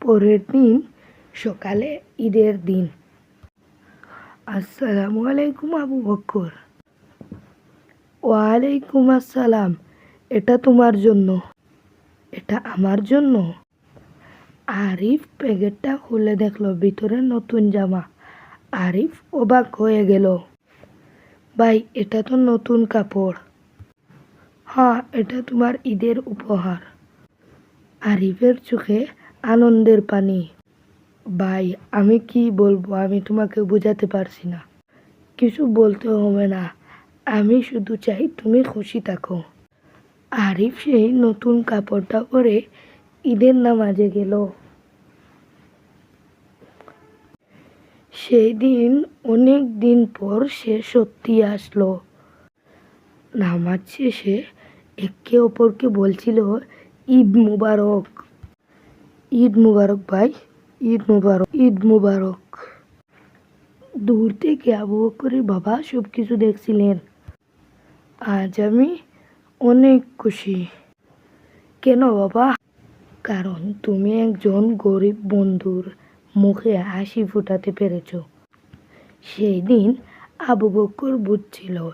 পরের দিন সকালে ঈদের দিন। আসসালামু আলাইকুম আবু বকর। ওয়ালাইকুম আসসালাম। এটা তোমার জন্য। এটা আমার জন্য? আরিফ প্যাকেটটা খুলে দেখলো ভিতরে নতুন জামা। আরিফ অবাক হয়ে গেল। ভাই, এটা তো নতুন কাপড়। হ্যাঁ, এটা তোমার ঈদের উপহার। আরিফের চোখে আনন্দের পানি। ভাই, আমি কি বলবো, আমি তোমাকে বোঝাতে পারছি না। কিছু বলতে হবে না, আমি শুধু চাই তুমি খুশি থাকো। আরিফ সেই নতুন কাপড়টা পরে ঈদের নামাজে গেল। সেই দিন অনেক দিন পর সে সত্যি আসলো। নামাজ শেষে একে অপরকে বলছিল, ঈদ মুবারক। ঈদ মুবারক ভাই, ঈদ মুবারক, ঈদ মুবারক। দূর থেকে আবু বকরের বাবা সবকিছু দেখছিলেন। আজ আমি অনেক খুশি। কেন বাবা? কারণ তুমি একজন গরিব বন্ধুর মুখে হাসি ফোটাতে পেরেছ। সেই দিন আবু বকর বুঝছিল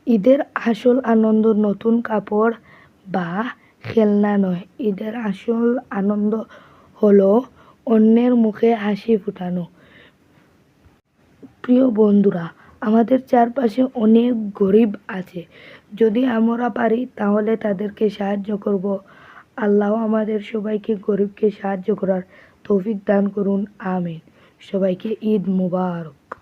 ঈদের আসল আনন্দ নতুন কাপড় বা খেলনা নয়। ঈদের আসল আনন্দ হলো অন্যের মুখে হাসি ফোটানো। প্রিয় বন্ধুরা, আমাদের চারপাশে অনেক গরিব আছে। যদি আমরা পারি তাহলে তাদেরকে সাহায্য করব। আল্লাহ আমাদের সবাইকে গরিবকে সাহায্য করার তৌফিক দান করুন। আমিন। সবাইকে ঈদ মুবারক।